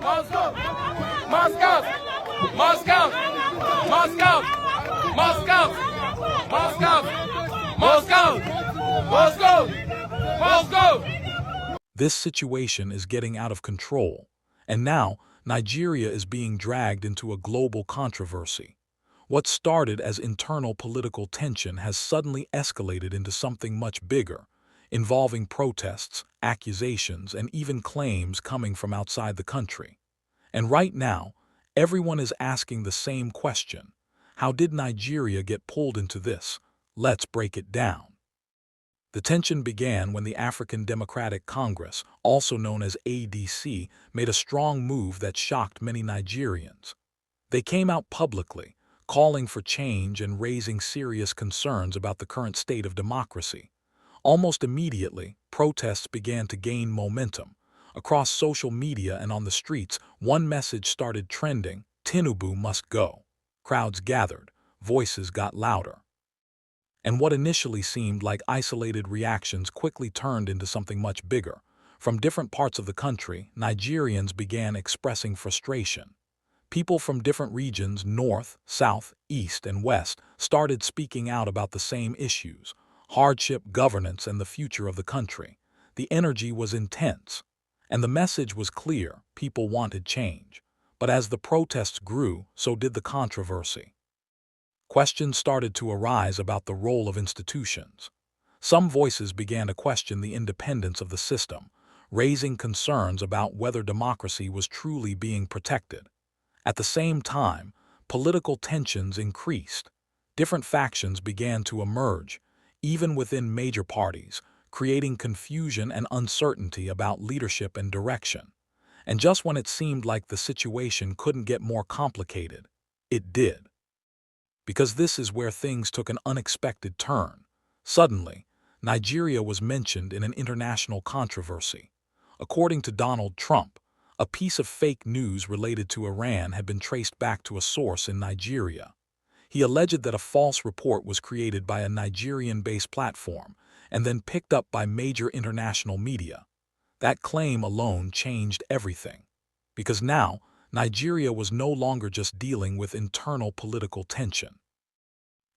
Moscow! Moscow! Moscow! Moscow! Moscow! Moscow! Moscow! Moscow! This situation is getting out of control, and now Nigeria is being dragged into a global controversy. What started as internal political tension has suddenly escalated into something much bigger, involving protests, accusations, and even claims coming from outside the country. And right now, everyone is asking the same question. How did Nigeria get pulled into this? Let's break it down. The tension began when the African Democratic Congress, also known as ADC, made a strong move that shocked many Nigerians. They came out publicly, calling for change and raising serious concerns about the current state of democracy. Almost immediately, protests began to gain momentum. Across social media and on the streets, one message started trending: Tinubu must go. Crowds gathered, voices got louder. And what initially seemed like isolated reactions quickly turned into something much bigger. From different parts of the country, Nigerians began expressing frustration. People from different regions, north, south, east, and west, started speaking out about the same issues: hardship, governance, and the future of the country. The energy was intense, and the message was clear: people wanted change. But as the protests grew, so did the controversy. Questions started to arise about the role of institutions. Some voices began to question the independence of the system, raising concerns about whether democracy was truly being protected. At the same time, political tensions increased. Different factions began to emerge, even within major parties, creating confusion and uncertainty about leadership and direction. And just when it seemed like the situation couldn't get more complicated, it did. Because this is where things took an unexpected turn. Suddenly, Nigeria was mentioned in an international controversy. According to Donald Trump, a piece of fake news related to Iran had been traced back to a source in Nigeria. He alleged that a false report was created by a Nigerian-based platform and then picked up by major international media. That claim alone changed everything, because now Nigeria was no longer just dealing with internal political tension.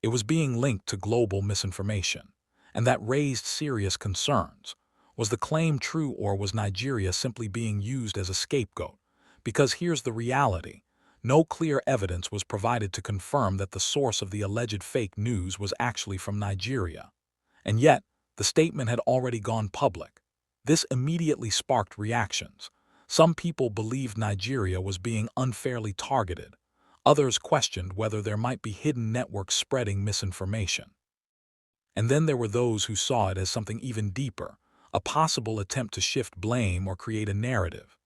It was being linked to global misinformation, and that raised serious concerns. Was the claim true, or was Nigeria simply being used as a scapegoat? Because here's the reality: no clear evidence was provided to confirm that the source of the alleged fake news was actually from Nigeria. And yet, the statement had already gone public. This immediately sparked reactions. Some people believed Nigeria was being unfairly targeted. Others questioned whether there might be hidden networks spreading misinformation. And then there were those who saw it as something even deeper, a possible attempt to shift blame or create a narrative.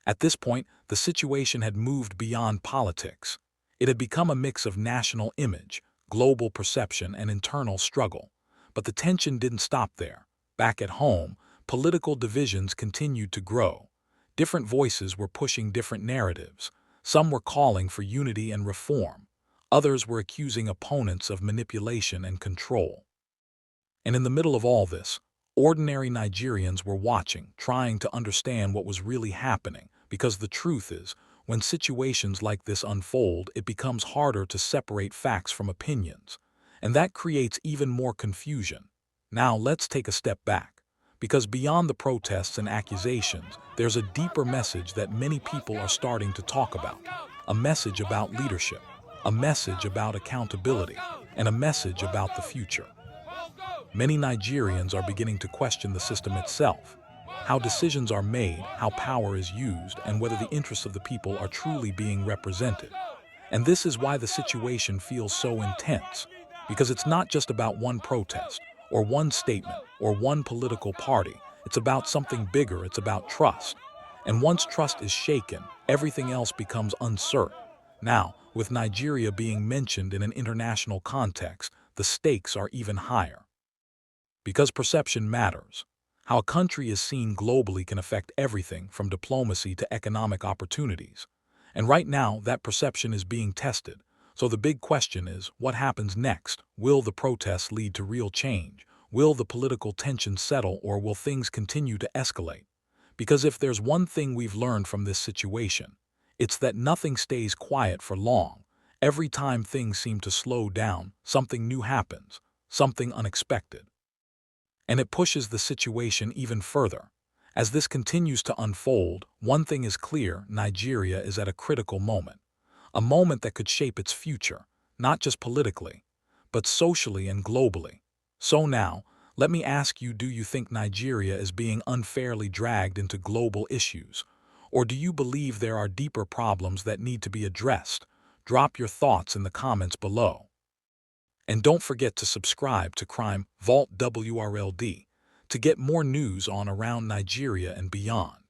At this point, the situation had moved beyond politics. It had become a mix of national image, global perception, and internal struggle. But the tension didn't stop there. Back at home, political divisions continued to grow. Different voices were pushing different narratives. Some were calling for unity and reform. Others were accusing opponents of manipulation and control. And in the middle of all this, ordinary Nigerians were watching, trying to understand what was really happening, because the truth is, when situations like this unfold, it becomes harder to separate facts from opinions. And that creates even more confusion. Now let's take a step back. Because beyond the protests and accusations, there's a deeper message that many people are starting to talk about. A message about leadership, a message about accountability, and a message about the future. Many Nigerians are beginning to question the system itself, how decisions are made, how power is used, and whether the interests of the people are truly being represented. And this is why the situation feels so intense, because it's not just about one protest, or one statement, or one political party. It's about something bigger. It's about trust. And once trust is shaken, everything else becomes uncertain. Now, with Nigeria being mentioned in an international context, the stakes are even higher. Because perception matters. How a country is seen globally can affect everything from diplomacy to economic opportunities. And right now, that perception is being tested. So the big question is, what happens next? Will the protests lead to real change? Will the political tension settle, or will things continue to escalate? Because if there's one thing we've learned from this situation, It's that nothing stays quiet for long. Every time things seem to slow down, something new happens, something unexpected. And it pushes the situation even further. As this continues to unfold, one thing is clear: Nigeria is at a critical moment. A moment that could shape its future, not just politically, but socially and globally. So now, let me ask you, do you think Nigeria is being unfairly dragged into global issues? Or do you believe there are deeper problems that need to be addressed? Drop your thoughts in the comments below. And don't forget to subscribe to Crime Vault WRLD to get more news on around Nigeria and beyond.